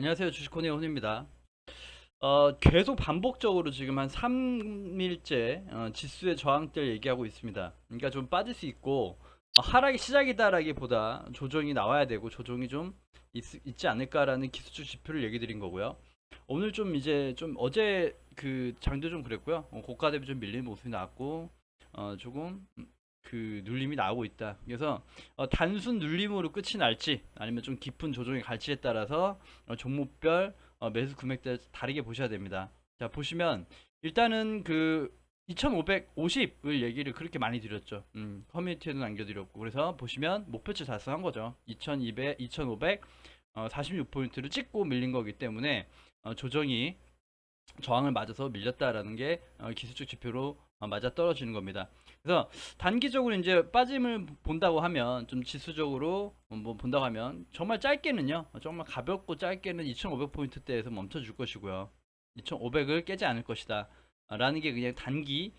안녕하세요. 주식코너의 혼입니다. 계속 반복적으로 지금 한 3일째 지수의 저항대를 얘기하고 있습니다. 그러니까 좀 빠질 수 있고 하락이 시작이다라기보다 조정이 나와야 되고 조정이 좀 있지 않을까라는 기술적 지표를 얘기 드린 거고요. 오늘 좀 이제 좀 어제 그 장도 좀 그랬고요. 고가 대비 좀 밀리는 모습이 나왔고 조금 그 눌림이 나오고 있다. 그래서 단순 눌림으로 끝이 날지 아니면 좀 깊은 조정이 갈지에 따라서 종목별 매수 금액대 다르게 보셔야 됩니다. 자, 보시면 일단은 그 2550을 얘기를 그렇게 많이 드렸죠. 커뮤니티에도 남겨드렸고, 그래서 보시면 목표치 달성한 거죠. 2200, 2500, 46포인트를 찍고 밀린 거기 때문에 조정이 저항을 맞아서 밀렸다라는 게 기술적 지표로 맞아 떨어지는 겁니다. 그래서 단기적으로 이제 빠짐을 본다고 하면 좀 지수적으로 뭐 본다고 하면 정말 짧게는요, 정말 가볍고 짧게는 2500포인트대에서 멈춰 줄 것이고요. 2500을 깨지 않을 것이다 라는 게 그냥 단기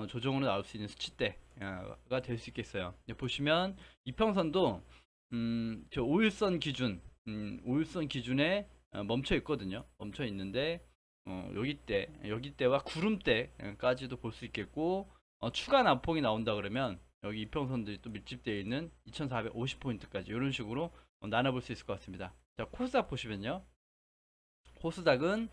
조정으로 나올 수 있는 수치대가 될 수 있겠어요. 보시면 이평선도 저 5일선 기준 5일선 기준에 멈춰 있거든요. 멈춰 있는데 여기 때와 구름대까지도 볼 수 있겠고, 추가 남폭이 나온다 그러면 여기 이평선들이 또 밀집되어 있는 2450포인트까지 이런 식으로 나눠볼 수 있을 것 같습니다. 자, 코스닥 보시면요. 코스닥은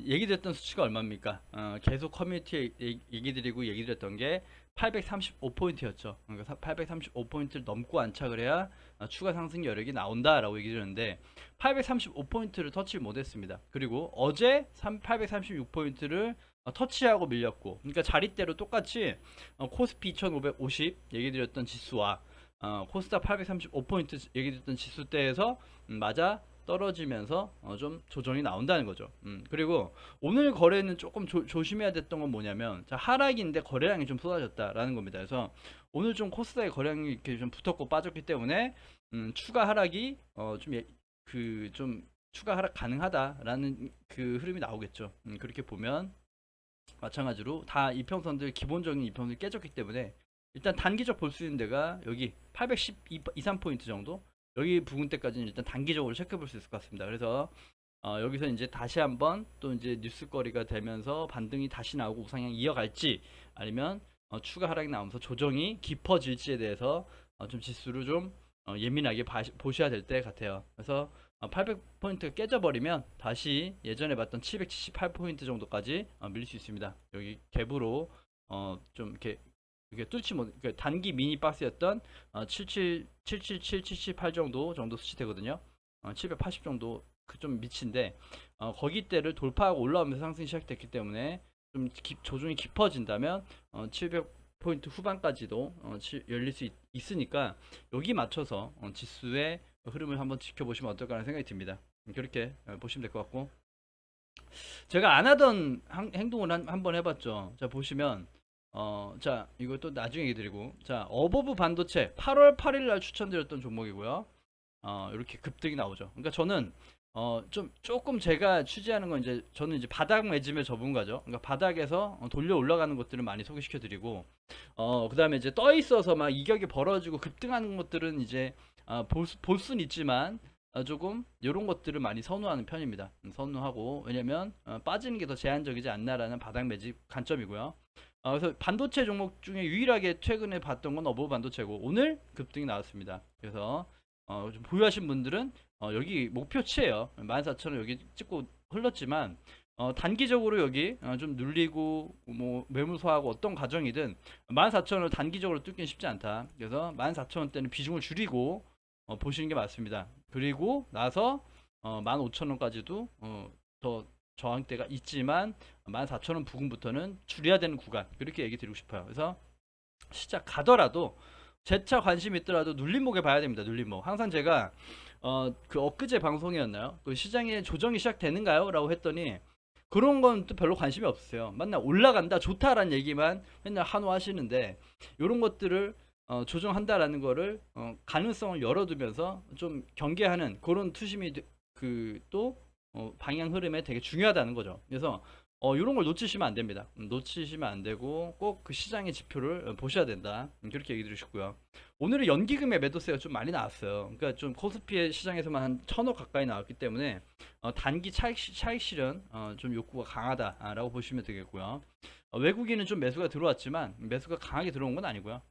얘기 드렸던 수치가 얼마입니까? 계속 커뮤니티에 얘기 드리고 얘기 드렸던 게 835포인트였죠. 그러니까 835포인트를 넘고 안착을 해야 추가 상승 여력이 나온다라고 얘기 드렸는데 835포인트를 터치 못했습니다. 그리고 어제 836포인트를 터치하고 밀렸고, 그러니까 자리대로 똑같이 코스피 2550 얘기 드렸던 지수와 코스닥 835포인트 얘기 드렸던 지수대에서 맞아 떨어지면서 좀 조정이 나온다는 거죠. 그리고 오늘 거래는 조금 조심해야 됐던 건 뭐냐면, 자, 하락인데 거래량이 좀 쏟아졌다라는 겁니다. 그래서 오늘 좀 코스닥의 거래량이 이렇게 좀 붙었고 빠졌기 때문에 추가 하락이 좀 추가 하락 가능하다라는 그 흐름이 나오겠죠. 그렇게 보면 마찬가지로 다 이평선들 기본적인 이평선이 깨졌기 때문에 일단 단기적 볼 수 있는 데가 여기 812, 3포인트 정도, 여기 부근 때까지는 일단 단기적으로 체크해 볼 수 있을 것 같습니다. 그래서 여기서 이제 다시 한번 또 이제 뉴스거리가 되면서 반등이 다시 나오고 우상향 이어갈지, 아니면 추가 하락이 나오면서 조정이 깊어질지에 대해서 좀 지수를 좀 예민하게 보셔야 될 때 같아요. 그래서 800포인트가 깨져버리면 다시 예전에 봤던 778포인트 정도까지 밀릴 수 있습니다. 여기 갭으로 좀 이렇게 뚫지 못, 그러니까 단기 미니 박스였던 77778 정도 수치되거든요. 780 정도 그 좀 미친데 거기대를 돌파하고 올라오면서 상승이 시작됐기 때문에 좀 조정이 깊어진다면 700포인트 후반까지도 열릴 수 있으니까 여기 맞춰서 지수의 흐름을 한번 지켜보시면 어떨까 하는 생각이 듭니다. 그렇게 보시면 될 것 같고, 제가 안 하던 행동을 한번 해봤죠. 자, 보시면 자, 이것도 나중에 얘기 드리고, 자, 어버브 반도체 8월 8일 날 추천드렸던 종목이고요. 이렇게 급등이 나오죠. 그러니까 저는 조금 제가 취재하는 건 이제 저는 이제 바닥 매짐의 전문가죠. 그러니까 바닥에서 돌려 올라가는 것들을 많이 소개시켜 드리고, 그다음에 이제 떠 있어서 막 이격이 벌어지고 급등하는 것들은 이제 볼 수는 있지만 조금 이런 것들을 많이 선호하는 편입니다. 선호하고, 왜냐면 빠지는 게 더 제한적이지 않나라는 바닥 매집 관점이고요. 그래서 반도체 종목 중에 유일하게 최근에 봤던 건 어버브 반도체고, 오늘 급등이 나왔습니다. 그래서 좀 보유하신 분들은 여기 목표치예요. 14,000원 여기 찍고 흘렀지만 단기적으로 여기 좀 눌리고 뭐 매물소하고 어떤 과정이든 14,000원을 단기적으로 뚫기는 쉽지 않다. 그래서 14,000원대는 비중을 줄이고 보시는 게 맞습니다. 그리고 나서 15,000원까지도 더 저항대가 있지만 14,000원 부근부터는 줄여야 되는 구간, 그렇게 얘기 드리고 싶어요. 그래서 시작 가더라도 재차 관심 있더라도 눌림목에 봐야 됩니다. 눌림목. 항상 제가 그 엊그제 방송이었나요? 그 시장에 조정이 시작되는가요? 라고 했더니 그런 건 또 별로 관심이 없으세요. 맨날 올라간다, 좋다라는 얘기만 맨날 한호하시는데, 이런 것들을 조정한다라는 거를 가능성을 열어두면서 좀 경계하는 그런 투심이 그또 방향 흐름에 되게 중요하다는 거죠. 그래서 이런 걸 놓치시면 안 됩니다. 놓치시면 안 되고 꼭 그 시장의 지표를 보셔야 된다. 그렇게 얘기 드리셨고요. 오늘은 연기금의 매도세가 좀 많이 나왔어요. 그러니까 좀 코스피의 시장에서만 한 1,000억 가까이 나왔기 때문에 단기 차익 실현 좀 욕구가 강하다라고 보시면 되겠고요. 외국인은 좀 매수가 들어왔지만 매수가 강하게 들어온 건 아니고요.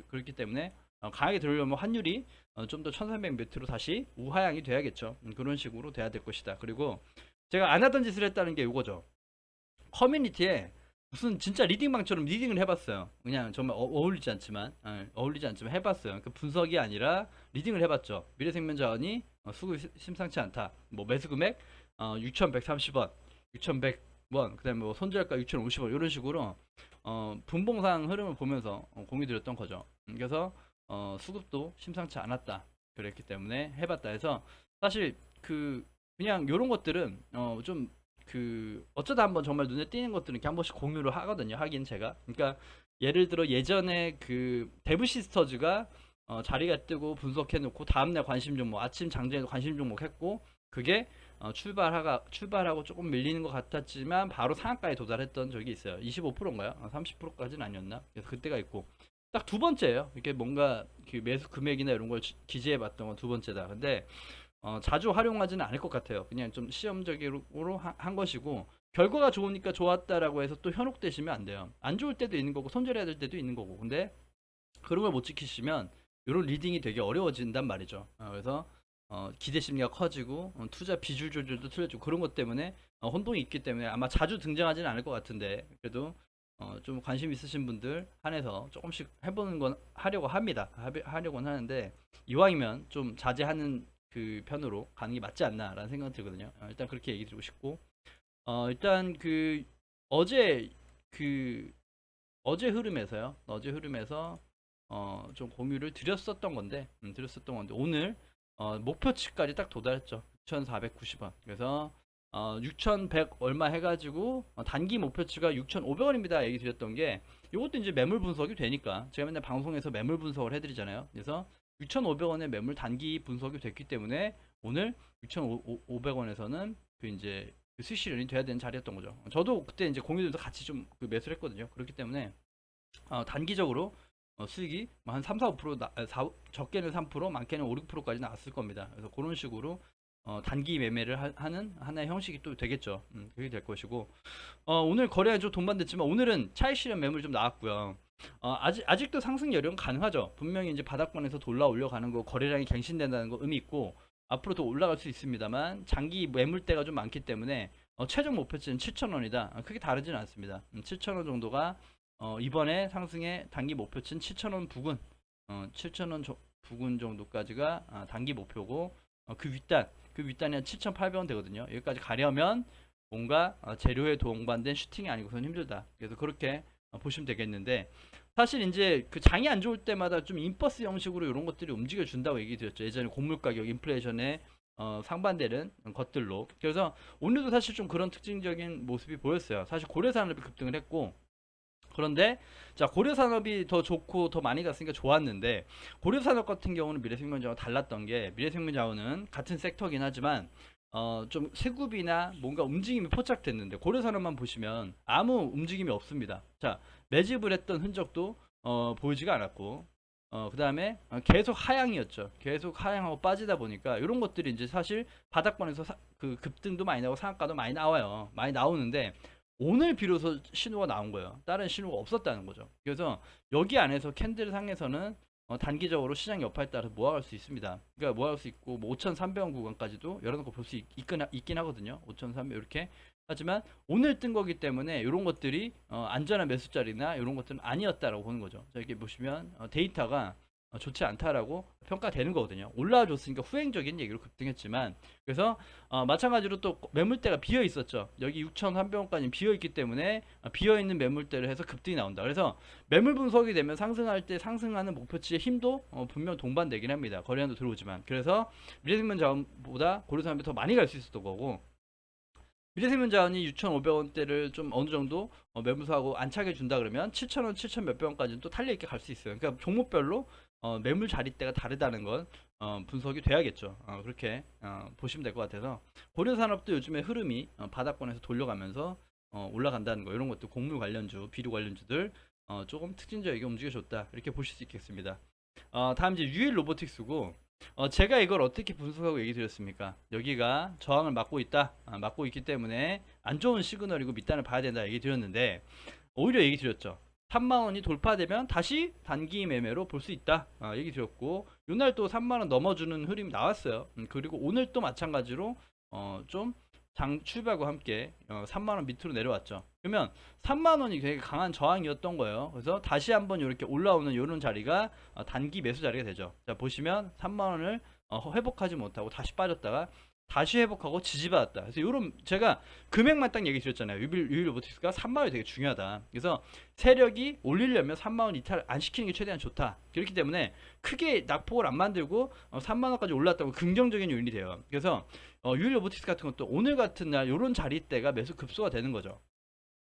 그렇기 때문에 강하게 들어오려면 환율이 좀 더 1300 밑으로 다시 우하향이 돼야겠죠. 그런 식으로 돼야 될 것이다. 그리고 제가 안 하던 짓을 했다는 게 이거죠. 커뮤니티에 무슨 진짜 리딩방처럼 리딩을 해봤어요. 그냥 정말 어울리지 않지만 해봤어요. 그 분석이 아니라 리딩을 해봤죠. 미래생명자원이 수급이 심상치 않다. 뭐 매수금액 6,130원, 6,100원, 그다음에 뭐 손절가 6,050원 이런 식으로 분봉상 흐름을 보면서 공유 드렸던 거죠. 그래서 수급도 심상치 않았다. 그랬기 때문에 해봤다 해서 사실 그냥 이런 것들은 좀 어쩌다 한번 정말 눈에 띄는 것들은 이렇게 한 번씩 공유를 하거든요. 하긴 제가. 그러니까 예를 들어 예전에 그 데브시스터즈가 자리가 뜨고 분석해놓고 다음날 관심 종목, 아침 장전에도 관심 종목 했고 그게 출발하고 조금 밀리는 것 같았지만 바로 상한가에 도달했던 적이 있어요. 25%인가요? 30%까지는 아니었나? 그래서 그때가 있고 딱 두 번째예요. 이렇게 뭔가 그 매수 금액이나 이런 걸 기재해봤던 건 두 번째다. 근데 자주 활용하지는 않을 것 같아요. 그냥 좀 시험적으로 한 것이고 결과가 좋으니까 좋았다라고 해서 또 현혹되시면 안 돼요. 안 좋을 때도 있는 거고 손절해야 될 때도 있는 거고 근데 그런 걸 못 지키시면 이런 리딩이 되게 어려워진단 말이죠. 그래서 기대 심리가 커지고 투자 비중 조절도 틀려지고 그런 것 때문에 혼동이 있기 때문에 아마 자주 등장하지는 않을 것 같은데 그래도 좀 관심 있으신 분들 한해서 조금씩 해보는 건 하려고 합니다. 하려고는 하는데 이왕이면 좀 자제하는 그 편으로 가는 게 맞지 않나라는 생각이 들거든요. 일단 그렇게 얘기 드리고 싶고 일단 어제 그 어제 흐름에서요. 어제 흐름에서 좀 공유를 드렸었던 건데 오늘 목표치까지 딱 도달했죠. 6,490원. 그래서 6,100 얼마 해가지고 단기 목표치가 6,500원입니다. 얘기 드렸던 게 이것도 이제 매물 분석이 되니까 제가 맨날 방송에서 매물 분석을 해드리잖아요. 그래서 6,500원의 매물 단기 분석이 됐기 때문에 오늘 6,500원에서는 그 이제 그 수익 실현이 돼야 되는 자리였던 거죠. 저도 그때 이제 공유들도 같이 좀 매수를 했거든요. 그렇기 때문에 단기적으로 수익이 한 3, 4%, 적게는 3%, 많게는 5, 6%까지 나왔을 겁니다. 그래서 그런 식으로 단기 매매를 하는 하나의 형식이 또 되겠죠. 그게 될 것이고 오늘 거래가 좀 동반됐지만 오늘은 차익 실현 매물이 좀 나왔고요. 아직도 상승 여력은 가능하죠. 분명히 이제 바닥권에서 돌아 올려가는 거 거래량이 갱신된다는 거 의미 있고 앞으로 더 올라갈 수 있습니다만 장기 매물대가 좀 많기 때문에 최종 목표치는 7,000원이다. 크게 다르지는 않습니다. 7,000원 정도가 이번에 상승의 단기 목표치는 7,000원 부근 7,000원 부근 정도까지가 단기 목표고 그 윗단이 한 7,800원 되거든요. 여기까지 가려면 뭔가 재료에 동반된 슈팅이 아니고선 힘들다. 그래서 그렇게 보시면 되겠는데 사실 이제 그 장이 안 좋을 때마다 좀 인버스 형식으로 이런 것들이 움직여 준다고 얘기 드렸죠. 예전에 곡물 가격 인플레이션에 상반되는 것들로. 그래서 오늘도 사실 좀 그런 특징적인 모습이 보였어요. 사실 고려산업이 급등을 했고 그런데 자 고려산업이 더 좋고 더 많이 갔으니까 좋았는데 고려산업 같은 경우는 미래생명자원 달랐던 게 미래생명자원은 같은 섹터긴 하지만 좀 세급이나 뭔가 움직임이 포착됐는데 고려산업만 보시면 아무 움직임이 없습니다. 자 매집을 했던 흔적도 보이지가 않았고 그 다음에 계속 하향이었죠. 계속 하향하고 빠지다 보니까 이런 것들이 이제 사실 바닥권에서 그 급등도 많이 나오고 상한가도 많이 나와요. 많이 나오는데 오늘 비로소 신호가 나온 거예요. 다른 신호가 없었다는 거죠. 그래서 여기 안에서 캔들 상에서는 단기적으로 시장 여파에 따라서 모아갈 수 있습니다. 그러니까 모아갈 수 있고 뭐 5,300원 구간까지도 열어놓고 볼 수 있긴 하거든요. 5,300 이렇게. 하지만 오늘 뜬 거기 때문에 이런 것들이 안전한 매수자리나 이런 것들은 아니었다라고 보는 거죠. 자, 이렇게 보시면 데이터가 좋지 않다라고 평가되는 거거든요. 올라와 줬으니까 후행적인 얘기로 급등했지만 그래서 마찬가지로 또 매물대가 비어 있었죠. 여기 6,300원까지 비어 있기 때문에 비어 있는 매물대를 해서 급등이 나온다. 그래서 매물 분석이 되면 상승할 때 상승하는 목표치의 힘도 분명 동반되긴 합니다. 거래량도 들어오지만 그래서 미래생명자원보다 고려산업이 더 많이 갈 수 있었던 거고 미래생명자원이 6,500원대를 좀 어느 정도 매물수하고 안착해 준다 그러면 7,000원, 7,000 몇백 원까지는 또 탄력 있게 갈 수 있어요. 그러니까 종목별로 매물 자리대가 다르다는 건 분석이 돼야겠죠. 그렇게 보시면 될 것 같아서 고려산업도 요즘에 흐름이 바닥권에서 돌려가면서 올라간다는 거 이런 것도 곡물 관련주, 비료 관련주들 조금 특징적이게 움직여줬다 이렇게 보실 수 있겠습니다. 다음 이제 유일 로보틱스고 제가 이걸 어떻게 분석하고 얘기 드렸습니까? 여기가 저항을 막고 있다. 막고 있기 때문에 안 좋은 시그널이고 밑단을 봐야 된다 얘기 드렸는데 오히려 얘기 드렸죠. 3만원이 돌파되면 다시 단기 매매로 볼 수 있다. 얘기 드렸고 요날 또 3만원 넘어주는 흐름이 나왔어요. 그리고 오늘 또 마찬가지로 좀 장 출발과 함께 3만원 밑으로 내려왔죠. 그러면 3만원이 되게 강한 저항이었던 거예요. 그래서 다시 한번 이렇게 올라오는 이런 자리가 단기 매수 자리가 되죠. 자 보시면 3만원을 회복하지 못하고 다시 빠졌다가 다시 회복하고 지지받았다. 그래서 요런 제가 금액만 딱 얘기 드렸잖아요. 유일 로보틱스가 3만원이 되게 중요하다. 그래서 세력이 올리려면 3만원 이탈 안 시키는 게 최대한 좋다. 그렇기 때문에 크게 낙폭을 안 만들고 3만원까지 올랐다고 긍정적인 요인이 돼요. 그래서 유일 로보틱스 같은 것도 오늘 같은 날 요런 자리대가 매수 급소가 되는 거죠.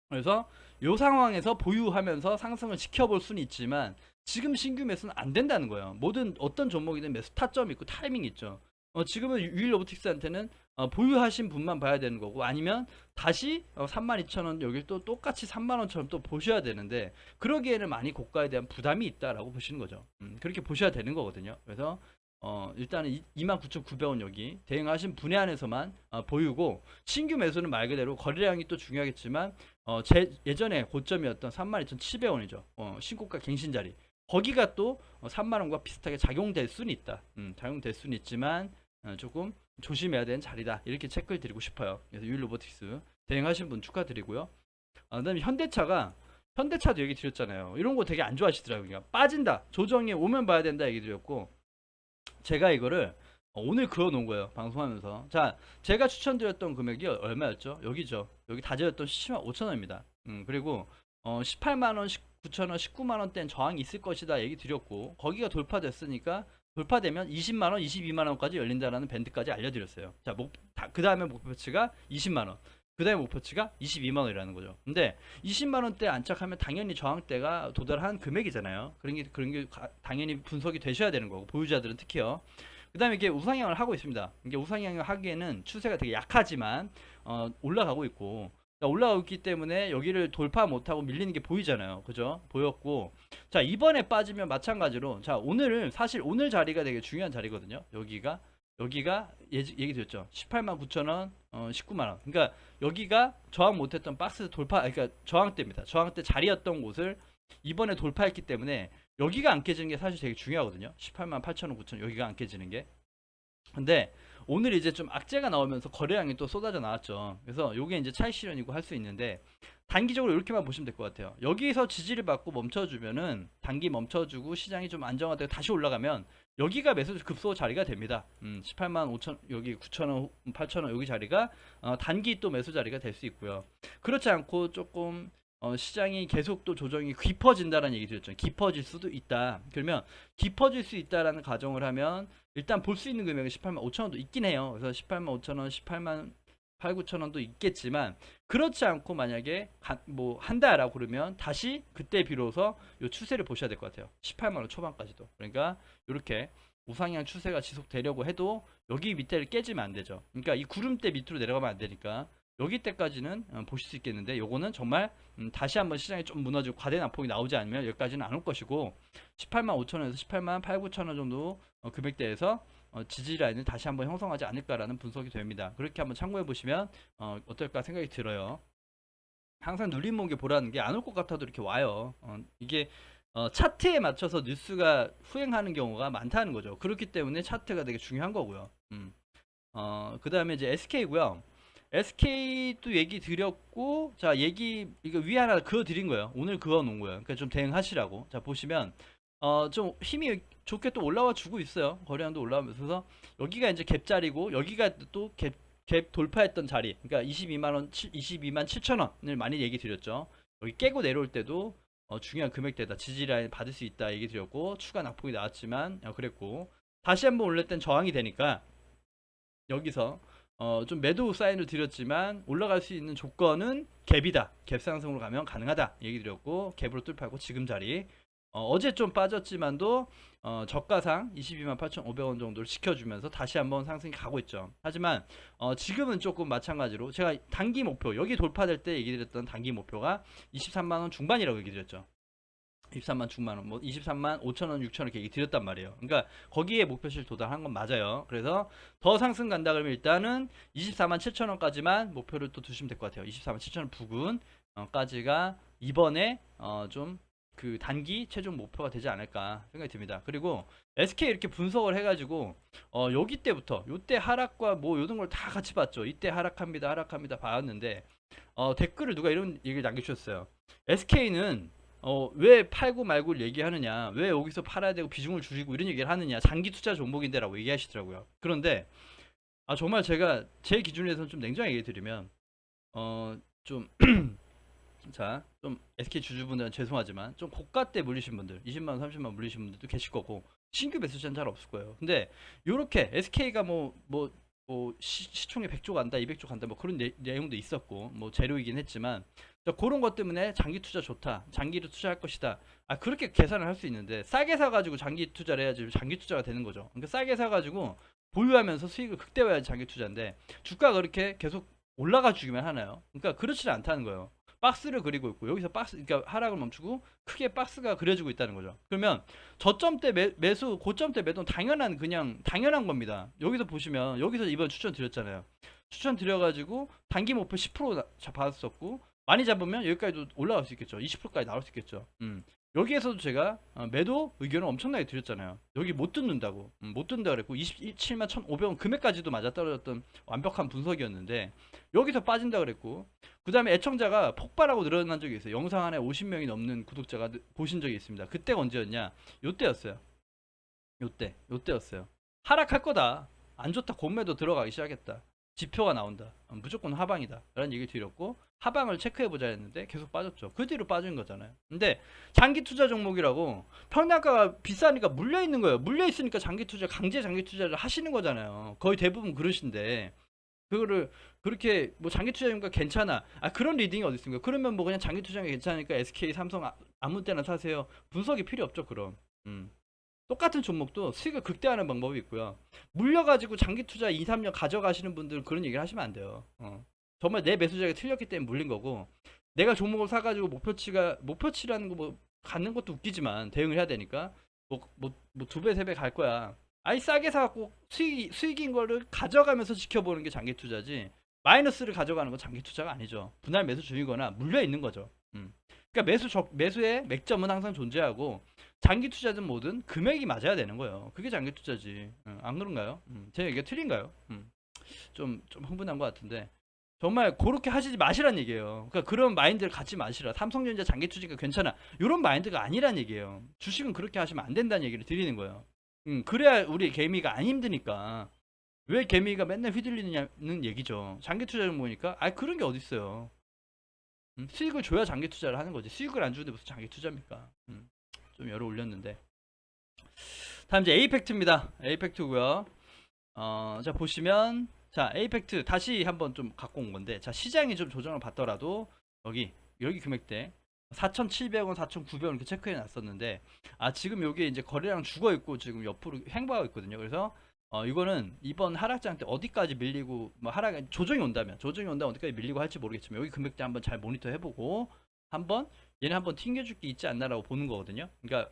그래서 요 상황에서 보유하면서 상승을 지켜볼 수는 있지만 지금 신규 매수는 안 된다는 거예요. 모든 어떤 종목이든 매수 타점이 있고 타이밍이 있죠. 지금은 유일 로보틱스한테는 보유하신 분만 봐야 되는 거고 아니면 다시 32,000원 여기 또 똑같이 3만원처럼 또 보셔야 되는데 그러기에는 많이 고가에 대한 부담이 있다라고 보시는 거죠. 그렇게 보셔야 되는 거거든요. 그래서 일단은 29,900원 여기 대응하신 분야 안에서만 보유고 신규 매수는 말 그대로 거래량이 또 중요하겠지만 제 예전에 고점이었던 32,700원이죠. 신고가 갱신 자리 거기가 또 3만원과 비슷하게 작용될 수는 있다. 작용될 수는 있지만 조금 조심해야 되는 자리다. 이렇게 체크를 드리고 싶어요. 그래서 유일 로보틱스 대응하신 분 축하드리고요. 그다음에 현대차도 얘기 드렸잖아요. 이런 거 되게 안 좋아하시더라고요. 그러니까 빠진다. 조정이 오면 봐야 된다 얘기 드렸고 제가 이거를 오늘 그어 놓은 거예요. 방송하면서. 자, 제가 추천드렸던 금액이 얼마였죠? 여기죠. 여기 다저였던 17만 5천원입니다. 그리고 18만원, 19,000원, 19만원 대는 저항이 있을 것이다 얘기 드렸고 거기가 돌파됐으니까 돌파되면 20만원, 22만원까지 열린다라는 밴드까지 알려드렸어요. 자, 그 다음에 목표치가 20만원. 그 다음에 목표치가 22만원이라는 거죠. 근데 20만원대 안착하면 당연히 저항대가 도달한 금액이잖아요. 그런 게 당연히 분석이 되셔야 되는 거고, 보유자들은 특히요. 그 다음에 이게 우상향을 하고 있습니다. 이게 우상향을 하기에는 추세가 되게 약하지만, 올라가고 있고, 올라가고 있기 때문에 여기를 돌파 못하고 밀리는 게 보이잖아요. 그죠? 보였고. 자, 이번에 빠지면 마찬가지로, 자, 사실 오늘 자리가 되게 중요한 자리거든요. 여기가 얘기 드렸죠. 18만 9천원, 19만원. 그러니까 여기가 저항 못했던 박스 돌파, 그러니까 저항대입니다. 저항대 자리였던 곳을 이번에 돌파했기 때문에 여기가 안 깨지는 게 사실 되게 중요하거든요. 18만 8천원, 9천원 여기가 안 깨지는 게. 근데 오늘 이제 좀 악재가 나오면서 거래량이 또 쏟아져 나왔죠. 그래서 요게 이제 차익 실현이고 할 수 있는데 단기적으로 이렇게만 보시면 될 것 같아요. 여기서 지지를 받고 멈춰주면은 단기 멈춰주고 시장이 좀 안정화되고 다시 올라가면 여기가 매수 급소 자리가 됩니다. 18만 5천 여기 9천원 8천원 여기 자리가 단기 또 매수 자리가 될 수 있고요. 그렇지 않고 조금 시장이 계속 또 조정이 깊어진다라는 얘기 드렸죠. 깊어질 수도 있다. 그러면 깊어질 수 있다라는 가정을 하면 일단 볼 수 있는 금액은 18만 5천원도 있긴 해요. 그래서 18만 5천원, 18만 8, 9천원도 있겠지만 그렇지 않고 만약에 뭐 한다라고 그러면 다시 그때 비로소 요 추세를 보셔야 될 것 같아요. 18만원 초반까지도. 그러니까 이렇게 우상향 추세가 지속되려고 해도 여기 밑에를 깨지면 안 되죠. 그러니까 이 구름대 밑으로 내려가면 안 되니까 여기 때까지는 보실 수 있겠는데 요거는 정말 다시 한번 시장이 좀 무너지고 과대 낙폭이 나오지 않으면 여기까지는 안 올 것이고 18만 5천원에서 18만 8, 9천원 정도 금액대에서 지지 라인을 다시 한번 형성하지 않을까라는 분석이 됩니다. 그렇게 한번 참고해 보시면 어떨까 생각이 들어요. 항상 눌림목에 보라는 게 안 올 것 같아도 이렇게 와요. 이게 차트에 맞춰서 뉴스가 후행하는 경우가 많다는 거죠. 그렇기 때문에 차트가 되게 중요한 거고요. 그 다음에 이제 SK고요. SK도 얘기 드렸고, 자, 이거 위에 하나 그어 드린 거예요. 오늘 그어 놓은 거예요. 그러니까 좀 대응하시라고. 자, 보시면, 좀 힘이 좋게 또 올라와 주고 있어요. 거래량도 올라오면서. 여기가 이제 갭자리고, 여기가 또 갭 돌파했던 자리. 그러니까 22만 7천원을 많이 얘기 드렸죠. 여기 깨고 내려올 때도 중요한 금액대다. 지지라인 받을 수 있다 얘기 드렸고, 추가 낙폭이 나왔지만, 그랬고, 다시 한번 올릴 땐 저항이 되니까, 여기서 좀 매도 사인을 드렸지만 올라갈 수 있는 조건은 갭이다. 갭 상승으로 가면 가능하다. 얘기 드렸고 갭으로 뚫고 지금 자리 어제 좀 빠졌지만도 저가상 22만 8,500원 정도를 지켜주면서 다시 한번 상승이 가고 있죠. 하지만 지금은 조금 마찬가지로 제가 단기 목표 여기 돌파될 때 얘기 드렸던 단기 목표가 23만원 중반이라고 얘기 드렸죠. 23만 중만 원, 뭐 23만 5천 원, 6천 원 이렇게 얘기 드렸단 말이에요. 그러니까 거기에 목표치를 도달한 건 맞아요. 그래서 더 상승 간다 그러면 일단은 24만 7천 원까지만 목표를 또 두시면 될 것 같아요. 24만 7천 원 부근까지가 이번에 좀 그 단기 최종 목표가 되지 않을까 생각이 듭니다. 그리고 SK 이렇게 분석을 해가지고 여기 때부터 요때 하락과 뭐 요런 걸 다 같이 봤죠. 이때 하락합니다, 하락합니다 봤는데 댓글을 누가 이런 얘기를 남겨주셨어요. SK는 왜 팔고 말고 얘기하느냐, 왜 여기서 팔아야 되고 비중을 줄이고 이런 얘기를 하느냐, 장기 투자 종목인데라고 얘기하시더라고요. 그런데 정말 제가 제 기준에서는 좀 냉정하게 얘기 드리면 좀 자, 좀 SK 주주분들은 죄송하지만 좀 고가 때 물리신 분들, 20만 원, 30만 원 물리신 분들도 계실 거고 신규 매수자는 잘 없을 거예요. 근데 요렇게 SK가 시총이 100조 간다, 200조 간다 뭐 그런 내용도 있었고 뭐 재료이긴 했지만 그런 것 때문에 장기 투자 좋다, 장기로 투자할 것이다. 그렇게 계산을 할 수 있는데 싸게 사가지고 장기 투자를 해야지 장기 투자가 되는 거죠. 그러니까 싸게 사가지고 보유하면서 수익을 극대화해야지 장기 투자인데 주가가 그렇게 계속 올라가 주기만 하나요? 그러니까 그렇지 않다는 거예요. 박스를 그리고 있고 여기서 박스 그러니까 하락을 멈추고 크게 박스가 그려지고 있다는 거죠. 그러면 저점 때 매수, 고점 때 매도는 그냥 당연한 겁니다. 여기서 보시면 여기서 이번 추천 드렸잖아요. 추천 드려가지고 단기 목표 10% 받았었고 많이 잡으면 여기까지도 올라갈 수 있겠죠. 20%까지 나올 수 있겠죠. 여기에서도 제가 매도 의견을 엄청나게 드렸잖아요. 여기 못 듣는다고 못 듣는다 그랬고 27만 1,500원 금액까지도 맞아떨어졌던 완벽한 분석이었는데 여기서 빠진다 그랬고 그 다음에 애청자가 폭발하고 늘어난 적이 있어요. 영상 안에 50명이 넘는 구독자가 보신 적이 있습니다. 그때가 언제였냐? 요때였어요. 요때였어요. 하락할 거다. 안 좋다. 공매도 들어가기 시작했다. 지표가 나온다. 무조건 하방이다. 라는 얘기를 드렸고 하방을 체크해보자 했는데 계속 빠졌죠. 그 뒤로 빠진 거잖아요. 근데 장기 투자 종목이라고 평단가가 비싸니까 물려있는 거예요. 물려있으니까 강제 장기 투자를 하시는 거잖아요. 거의 대부분 그러신데 그거를 그렇게 뭐 장기 투자니까 괜찮아. 그런 리딩이 어디 있습니까? 그러면 뭐 그냥 장기 투자가 괜찮으니까 SK, 삼성 아무 때나 사세요. 분석이 필요 없죠, 그럼. 똑같은 종목도 수익을 극대화하는 방법이 있고요. 물려가지고 장기 투자 2, 3년 가져가시는 분들은 그런 얘기를 하시면 안 돼요. 정말 내 매수자가 틀렸기 때문에 물린 거고 내가 종목을 사가지고 목표치라는 거 뭐 갖는 것도 웃기지만 대응을 해야 되니까 두 배, 세 배 갈 거야. 싸게 사갖고 수익인 거를 가져가면서 지켜보는 게 장기 투자지 마이너스를 가져가는 건 장기 투자가 아니죠. 분할 매수 중이거나 물려 있는 거죠. 그러니까 매수의 맥점은 항상 존재하고 장기 투자든 뭐든 금액이 맞아야 되는 거예요. 그게 장기 투자지. 안 그런가요? 제 얘기가 틀린가요? 좀 흥분한 것 같은데 정말 그렇게 하시지 마시란 얘기예요. 그러니까 그런 마인드를 갖지 마시라. 삼성전자 장기 투자가 괜찮아. 이런 마인드가 아니란 얘기예요. 주식은 그렇게 하시면 안 된다는 얘기를 드리는 거예요. 그래야 우리 개미가 안 힘드니까. 왜 개미가 맨날 휘둘리느냐는 얘기죠. 장기 투자를 보니까 그런 게 어딨어요. 수익을 줘야 장기 투자를 하는 거지. 수익을 안 주는데 무슨 장기 투자입니까? 좀 열을 올렸는데. 다음 이제 에이펙트입니다. 에이펙트고요. 자 보시면 자 에이펙트 다시 한번 좀 갖고 온 건데 자 시장이 좀 조정을 받더라도 여기 금액대 4,700원, 4,900원 이렇게 체크해 놨었는데 지금 여기 이제 거래량 죽어 있고 지금 옆으로 횡보하고 있거든요. 그래서 이거는 이번 하락장 때 어디까지 밀리고 뭐 조정이 온다면 어디까지 밀리고 할지 모르겠지만 여기 금액대 한번 잘 모니터 해보고 얘네 한번 튕겨줄 게 있지 않나라고 보는 거거든요. 그러니까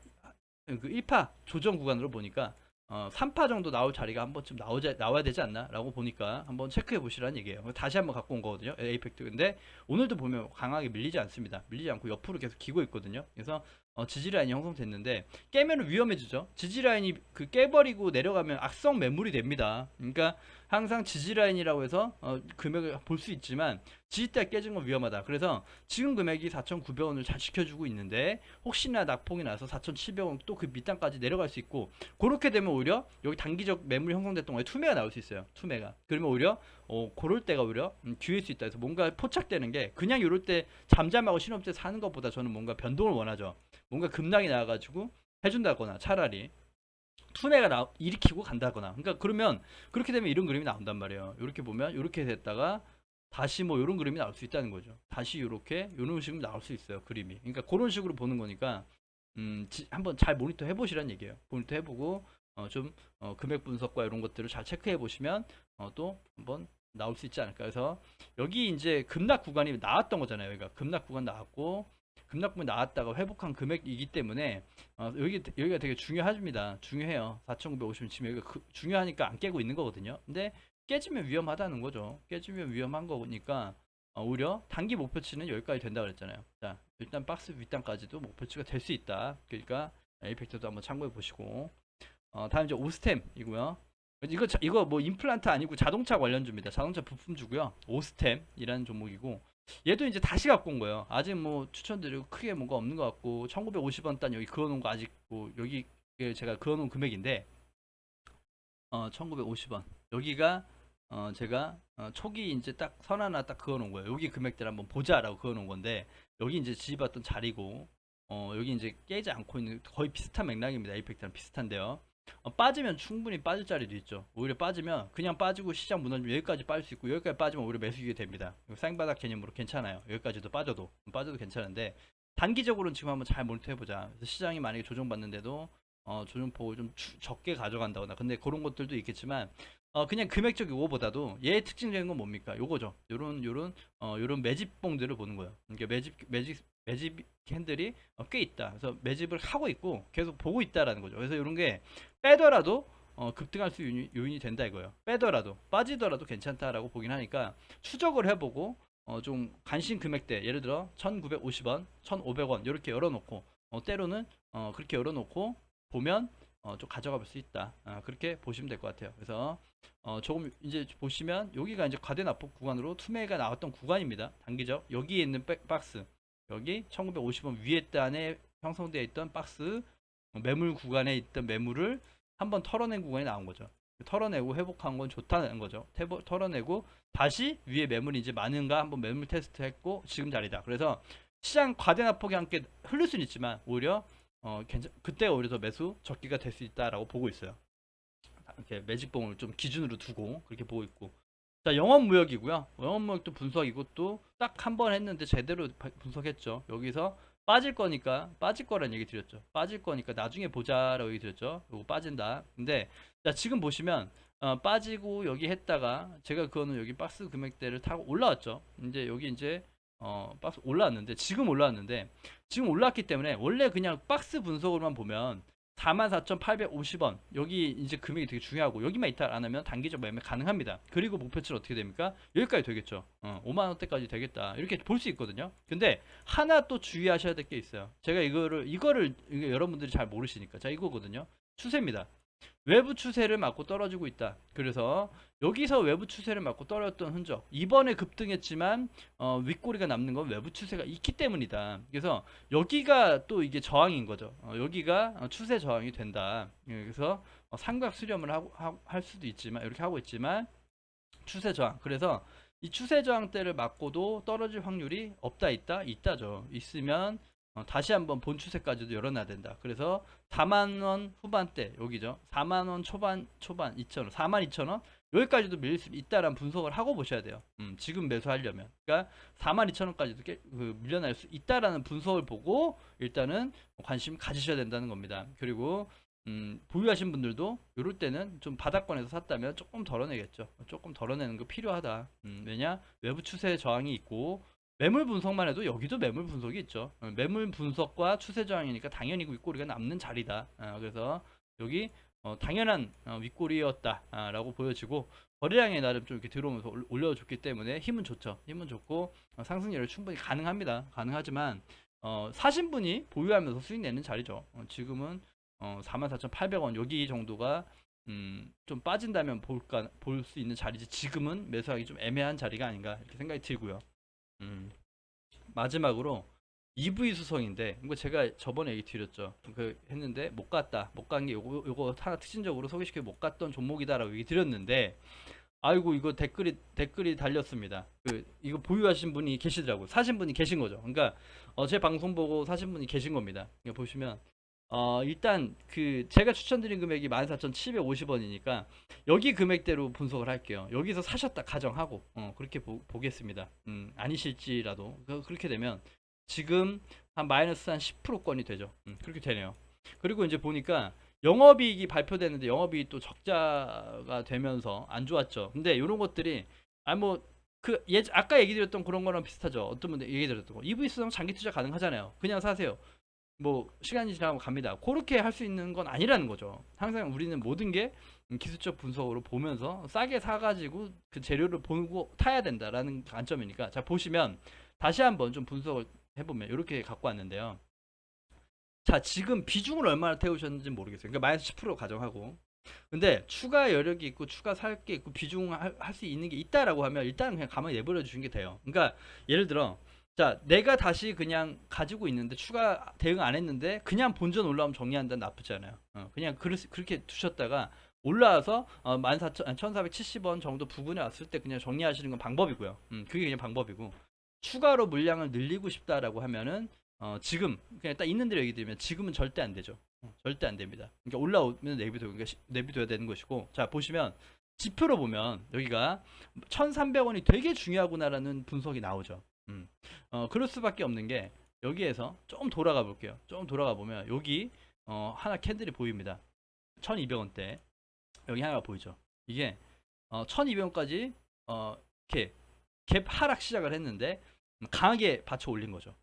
그 1파 조정 구간으로 보니까 3파 정도 나올 자리가 한 번쯤 나와야 되지 않나 라고 보니까 한번 체크해 보시라는 얘기예요. 다시 한번 갖고 온 거거든요. 에이펙트. 근데 오늘도 보면 강하게 밀리지 않습니다. 밀리지 않고 옆으로 계속 기고 있거든요. 그래서 지지라인이 형성됐는데 깨면 위험해지죠. 지지라인이 깨버리고 내려가면 악성 매물이 됩니다. 그러니까 항상 지지라인이라고 해서 금액을 볼 수 있지만 지지대 깨진 건 위험하다. 그래서 지금 금액이 4,900원을 잘 지켜주고 있는데 혹시나 낙폭이 나서 4,700원 또 그 밑단까지 내려갈 수 있고 그렇게 되면 오히려 여기 단기적 매물이 형성됐던 거에 투매가 나올 수 있어요. 투매가. 그러면 오히려 그럴 때가 오히려 기회일 수 있다. 그래서 뭔가 포착되는 게 그냥 이럴 때 잠잠하고 신업때 사는 것보다 저는 뭔가 변동을 원하죠. 뭔가 급락이 나와가지고 해준다거나 차라리 투매가 일으키고 간다거나 그러니까 그러면 그렇게 되면 이런 그림이 나온단 말이에요. 이렇게 보면 이렇게 됐다가 다시 뭐 이런 그림이 나올 수 있다는 거죠. 다시 이렇게 이런 식으로 나올 수 있어요. 그림이. 그러니까 그런 식으로 보는 거니까 한번 잘 모니터 해보시란 얘기예요. 모니터 해보고 금액 분석과 이런 것들을 잘 체크해 보시면 또 한번 나올 수 있지 않을까. 그래서 여기 이제 급락 구간이 나왔던 거잖아요. 그러니까 급락 구간 나왔고 급락금이 나왔다가 회복한 금액이기 때문에 여기가 되게 중요합니다. 중요해요. 4,950원 지금 여기가 중요하니까 안 깨고 있는 거거든요. 근데 깨지면 위험하다는 거죠. 깨지면 위험한 거니까 오히려 단기 목표치는 여기까지 된다 그랬잖아요. 자, 일단 박스 윗단까지도 목표치가 될 수 있다. 그러니까 에이펙터도 한번 참고해 보시고 다음 이제 오스템이고요. 이거 뭐 임플란트 아니고 자동차 관련주입니다. 자동차 부품주고요. 오스템이라는 종목이고 얘도 이제 다시 갖고 온 거예요. 아직 뭐 추천드리고 크게 뭔가 없는 것 같고 1950원 단 여기 그어놓은 거 아직 뭐 여기 제가 그어놓은 금액인데 1950원 여기가 제가 초기 이제 딱 선 하나 딱 그어놓은 거예요. 여기 금액들 한번 보자라고 그어놓은 건데 여기 이제 지지받던 자리고 여기 이제 깨지 않고 있는 거의 비슷한 맥락입니다. 에이펙트랑 비슷한데요. 빠지면 충분히 빠질 자리도 있죠. 오히려 빠지면 그냥 빠지고 시장 무너지면 여기까지 빠질 수 있고 여기까지 빠지면 오히려 매수익이 됩니다. 쌍바닥 개념으로 괜찮아요. 여기까지도 빠져도 괜찮은데 단기적으로는 지금 한번 잘 모니터 해보자. 그래서 시장이 만약에 조정받는데도 조정폭을 좀 적게 가져간다거나 근데 그런 것들도 있겠지만 그냥 금액적 요거보다도 얘의 특징적인 건 뭡니까? 요거죠. 요런 매집봉들을 보는 거예요. 그러니까 매집 캔들이 꽤 있다. 그래서 매집을 하고 있고 계속 보고 있다라는 거죠. 그래서 이런 게 빼더라도 급등할 수 요인이 된다 이거예요. 빼더라도 빠지더라도 괜찮다라고 보긴 하니까 추적을 해보고 좀 관심 금액대 예를 들어 1950원, 1500원 이렇게 열어놓고 때로는 그렇게 열어놓고 보면 좀 가져가 볼 수 있다. 그렇게 보시면 될 것 같아요. 그래서 조금 이제 보시면 여기가 이제 과대납폭 구간으로 투매가 나왔던 구간입니다. 단기적 여기에 있는 박스 여기 1950원 위에 단에 형성되어 있던 박스 매물 구간에 있던 매물을 한번 털어낸 구간이 나온 거죠. 털어내고 회복한 건 좋다는 거죠. 털어내고 다시 위에 매물이 이제 많은가 한번 매물 테스트 했고 지금 자리다. 그래서 시장 과대납폭이 함께 흐를 수는 있지만 오히려 그때가 오히려 더 매수 적기가 될 수 있다라고 보고 있어요. 이렇게 매직봉을 좀 기준으로 두고 그렇게 보고 있고. 자, 영업무역이고요. 영업무역도 분석 이것도 딱 한 번 했는데 제대로 분석했죠. 여기서 빠질 거니까 빠질 거란 얘기 드렸죠. 빠질 거니까 나중에 보자라고 얘기 드렸죠. 요거 빠진다. 근데 자, 지금 보시면 빠지고 여기 했다가 제가 그거는 여기 박스 금액대를 타고 올라왔죠. 이제 여기 이제 박스 올라왔는데 지금 올라왔기 때문에 원래 그냥 박스 분석으로만 보면 44,850원 여기 이제 금액이 되게 중요하고 여기만 이탈 안 하면 단기적 매매 가능합니다. 그리고 목표치는 어떻게 됩니까? 여기까지 되겠죠. 5만원대까지 되겠다 이렇게 볼 수 있거든요. 근데 하나 또 주의하셔야 될 게 있어요. 제가 이거를 여러분들이 잘 모르시니까 자 이거거든요. 추세입니다. 외부 추세를 맞고 떨어지고 있다. 그래서 여기서 외부 추세를 맞고 떨어졌던 흔적 이번에 급등했지만 윗꼬리가 남는 건 외부 추세가 있기 때문이다. 그래서 여기가 또 이게 저항인 거죠. 여기가 추세 저항이 된다. 그래서 삼각 수렴을 할 수도 있지만 이렇게 하고 있지만 추세 저항. 그래서 이 추세 저항대를 맞고도 떨어질 확률이 없다 있다죠. 있으면 다시 한번 본 추세까지도 열어놔야 된다. 그래서 4만원 후반대 여기죠. 4만원 초반 2천원 4만 2천원 여기까지도 밀릴 수 있다라는 분석을 하고 보셔야 돼요. 지금 매수하려면 그러니까 4만 2천원까지도 밀려날 수 있다라는 분석을 보고 일단은 관심 가지셔야 된다는 겁니다. 그리고 보유하신 분들도 이럴 때는 좀 바닥권에서 샀다면 조금 덜어내겠죠. 조금 덜어내는 거 필요하다. 왜냐 외부 추세 저항이 있고 매물 분석만 해도 여기도 매물 분석이 있죠. 매물 분석과 추세 저항이니까 당연히 윗꼬리가 남는 자리다. 그래서 여기 당연한 윗꼬리였다라고 보여지고 거래량이 나름 좀 이렇게 들어오면서 올려줬기 때문에 힘은 좋죠. 힘은 좋고 상승률이 충분히 가능합니다. 가능하지만 사신 분이 보유하면서 수익 내는 자리죠. 지금은 44,800원 여기 정도가 좀 빠진다면 볼 수 있는 자리지 지금은 매수하기 좀 애매한 자리가 아닌가 이렇게 생각이 들고요. 마지막으로 EV 수성인데 이거 제가 저번에 얘기 드렸죠. 그 했는데 못 간 게 요거 하나 특징적으로 소개시켜 못 갔던 종목이다라고 얘기 드렸는데 아이고 이거 댓글이 달렸습니다. 이거 보유하신 분이 계시더라고요. 사신 분이 계신 거죠. 그러니까 제 방송 보고 사신 분이 계신 겁니다. 그러니까 보시면 일단 제가 추천드린 금액이 14,750원이니까 여기 금액대로 분석을 할게요. 여기서 사셨다 가정하고 그렇게 보겠습니다. 아니실지라도 그렇게 되면 지금 한 마이너스 한 10%권이 되죠. 그렇게 되네요. 그리고 이제 보니까 영업이익이 발표되는데 영업이익이 또 적자가 되면서 안 좋았죠. 근데 이런 것들이 뭐 아까 얘기 드렸던 그런 거랑 비슷하죠. 어떤 분들 얘기 드렸던 거. EV 수성 장기 투자 가능하잖아요. 그냥 사세요. 뭐 시간이 지나면 갑니다. 그렇게 할 수 있는 건 아니라는 거죠. 항상 우리는 모든 게 기술적 분석으로 보면서 싸게 사가지고 그 재료를 보고 타야 된다라는 관점이니까. 자, 보시면 다시 한번 좀 분석을 해보면 이렇게 갖고 왔는데요. 자, 지금 비중을 얼마나 태우셨는지 모르겠어요. 그러니까 마이너스 10% 가정하고. 근데 추가 여력이 있고 추가 살 게 있고 비중 할 수 있는 게 있다라고 하면 일단은 그냥 가만히 내버려 주시는 게 돼요. 그러니까 예를 들어, 자, 내가 다시 그냥 가지고 있는데 추가 대응 안 했는데 그냥 본전 올라오면 정리한다는 나쁘지 않아요. 그냥 그렇게 두셨다가 올라와서 14,470원 정도 부근에 왔을 때 그냥 정리하시는 건 방법이고요. 그게 그냥 방법이고, 추가로 물량을 늘리고 싶다라고 하면은 지금 그냥 딱 있는 대로 얘기 드리면 지금은 절대 안 되죠. 절대 안 됩니다. 그러니까 올라오면 내비둬야 되는 것이고, 자, 보시면 지표로 보면 여기가 1,300원이 되게 중요하구나라는 분석이 나오죠. 그럴 수밖에 없는 게, 여기에서 좀 돌아가 볼게요. 좀 돌아가 보면 여기 하나 캔들이 보입니다. 1,200원대 여기 하나가 보이죠. 이게 1,200원까지 이렇게 갭 하락 시작을 했는데 강하게 받쳐 올린 거죠.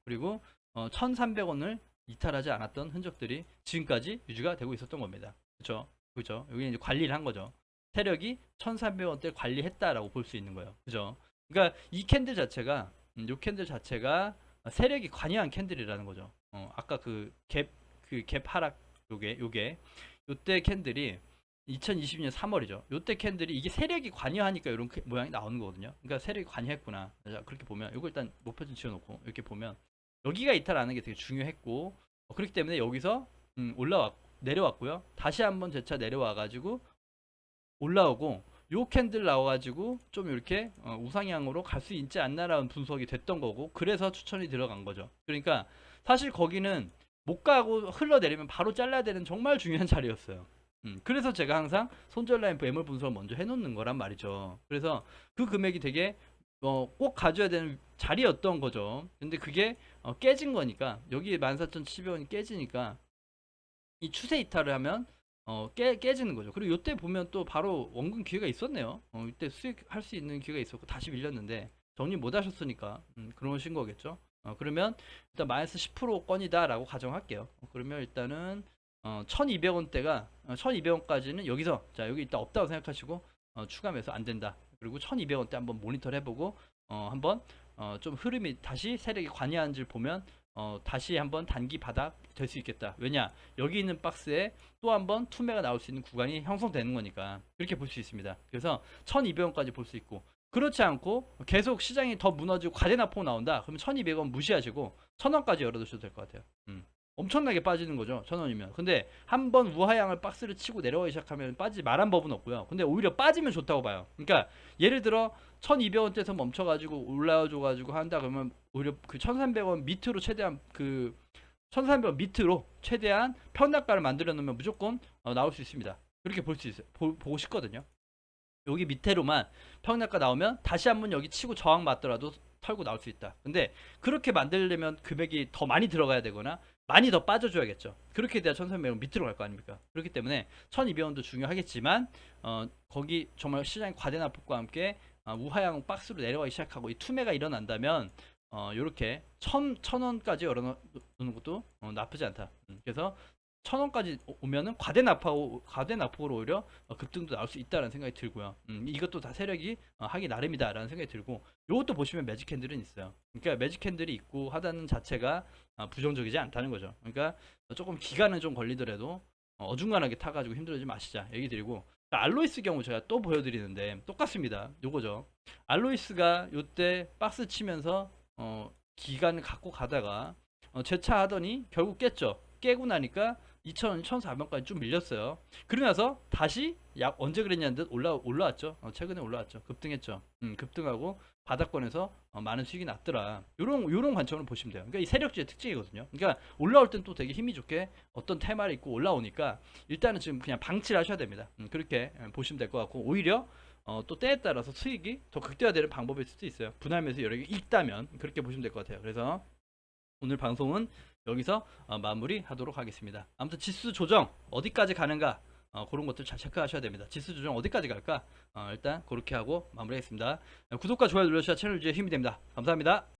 그리고 1,300원을 이탈하지 않았던 흔적들이 지금까지 유지가 되고 있었던 겁니다. 그렇죠? 그렇죠? 여기 이제 관리를 한 거죠. 세력이 1,300원대 관리했다라고 볼 수 있는 거예요. 그죠? 그러니까 이 캔들 자체가 요 캔들 자체가 세력이 관여한 캔들이라는 거죠. 아까 그 갭 하락 요게 요때 캔들이 2022년 3월이죠. 요때 캔들이 이게 세력이 관여하니까 이런 모양이 나오는 거거든요. 그러니까 세력이 관여했구나. 자, 그렇게 보면 이거 일단 목표 좀 지어놓고 이렇게 보면 여기가 이탈하는 게 되게 중요했고, 그렇기 때문에 여기서 내려왔고요. 다시 한번 재차 내려와가지고 올라오고, 요 캔들 나와가지고 좀 이렇게 우상향으로 갈 수 있지 않나라는 분석이 됐던 거고, 그래서 추천이 들어간 거죠. 그러니까 사실 거기는 못 가고 흘러내리면 바로 잘라야 되는 정말 중요한 자리였어요. 그래서 제가 항상 손절 라인 매물 분석을 먼저 해놓는 거란 말이죠. 그래서 그 금액이 되게 꼭 가져야 되는 자리였던 거죠. 근데 그게 깨진 거니까, 여기 14,700원이 깨지니까 이 추세 이탈을 하면 깨지는 거죠. 그리고 이때 보면 또 바로 원금 기회가 있었네요. 이때 수익할 수 있는 기회가 있었고 다시 밀렸는데 정리 못 하셨으니까 그러신 거겠죠. 그러면 일단 마이너스 10%권이다라고 가정할게요. 그러면 일단은 1,200원대가 1,200원까지는 여기서, 자, 여기 일단 없다고 생각하시고 추가 매수 안 된다. 그리고 1,200원대 한번 모니터를 해보고 한번 좀 흐름이 다시 세력이 관여한지를 보면 다시 한번 단기 바닥 될 수 있겠다. 왜냐, 여기 있는 박스에 또 한번 투매가 나올 수 있는 구간이 형성되는 거니까 그렇게 볼 수 있습니다. 그래서 1,200원까지 볼 수 있고, 그렇지 않고 계속 시장이 더 무너지고 과대 낙폭 나온다. 그러면 1,200원 무시하시고 1,000원까지 열어두셔도 될 것 같아요. 엄청나게 빠지는 거죠. 1,000원이면. 근데 한번 우하향을 박스를 치고 내려가기 시작하면 빠지지 말한 법은 없고요. 근데 오히려 빠지면 좋다고 봐요. 그러니까 예를 들어 1,200원대에서 멈춰가지고 올라와줘가지고 한다 그러면 오히려 그 1,300원 밑으로 최대한 1,300원 밑으로 최대한 편락가를 만들어 놓으면 무조건 나올 수 있습니다. 그렇게 볼 수 있어요. 보고 싶거든요. 여기 밑에로만 평락가 나오면 다시 한번 여기 치고 저항 맞더라도 털고 나올 수 있다. 근데 그렇게 만들려면 금액이 더 많이 들어가야 되거나 많이 더 빠져줘야겠죠. 그렇게 돼야 1,300원 밑으로 갈 거 아닙니까? 그렇기 때문에 1,200원도 중요하겠지만 거기 정말 시장의 과대 낙폭과 함께 우하향 박스로 내려가기 시작하고 이 투매가 일어난다면 요렇게 1,000원까지 열어놓는 것도 나쁘지 않다. 그래서 1,000원까지 오면은 과대 낙폭으로 오히려 급등도 나올 수 있다는 생각이 들고요. 이것도 다 세력이 하기 나름이다라는 생각이 들고, 요것도 보시면 매직 캔들은 있어요. 그러니까 매직 캔들이 있고 하다는 자체가 부정적이지 않다는 거죠. 그러니까 조금 기간은 좀 걸리더라도 어중간하게 타가지고 힘들어지지 마시자 얘기 드리고, 알로이스 경우 제가 또 보여드리는데 똑같습니다. 요거죠. 알로이스가 요때 박스 치면서 기간을 갖고 가다가 재차 하더니 결국 깼죠. 깨고 나니까 2,000원, 1,400원까지 좀 밀렸어요. 그러고 나서 다시 언제 그랬냐는 듯 올라왔죠. 최근에 올라왔죠. 급등했죠. 급등하고 바닥권에서 많은 수익이 났더라. 요런 관점으로 보시면 돼요. 그러니까 이 세력주의 특징이거든요. 그러니까 올라올 땐 또 되게 힘이 좋게 어떤 테마를 입고 올라오니까 일단은 지금 그냥 방치를 하셔야 됩니다. 그렇게 보시면 될 것 같고, 오히려 또 때에 따라서 수익이 더 극대화되는 방법일 수도 있어요. 분할 매수 여러 개 있다면 그렇게 보시면 될 것 같아요. 그래서 오늘 방송은 여기서 마무리 하도록 하겠습니다. 아무튼 지수 조정 어디까지 가는가 그런 것들 잘 체크하셔야 됩니다. 지수 조정 어디까지 갈까? 일단 그렇게 하고 마무리하겠습니다. 구독과 좋아요 눌러주셔야 채널 유지에 힘이 됩니다. 감사합니다.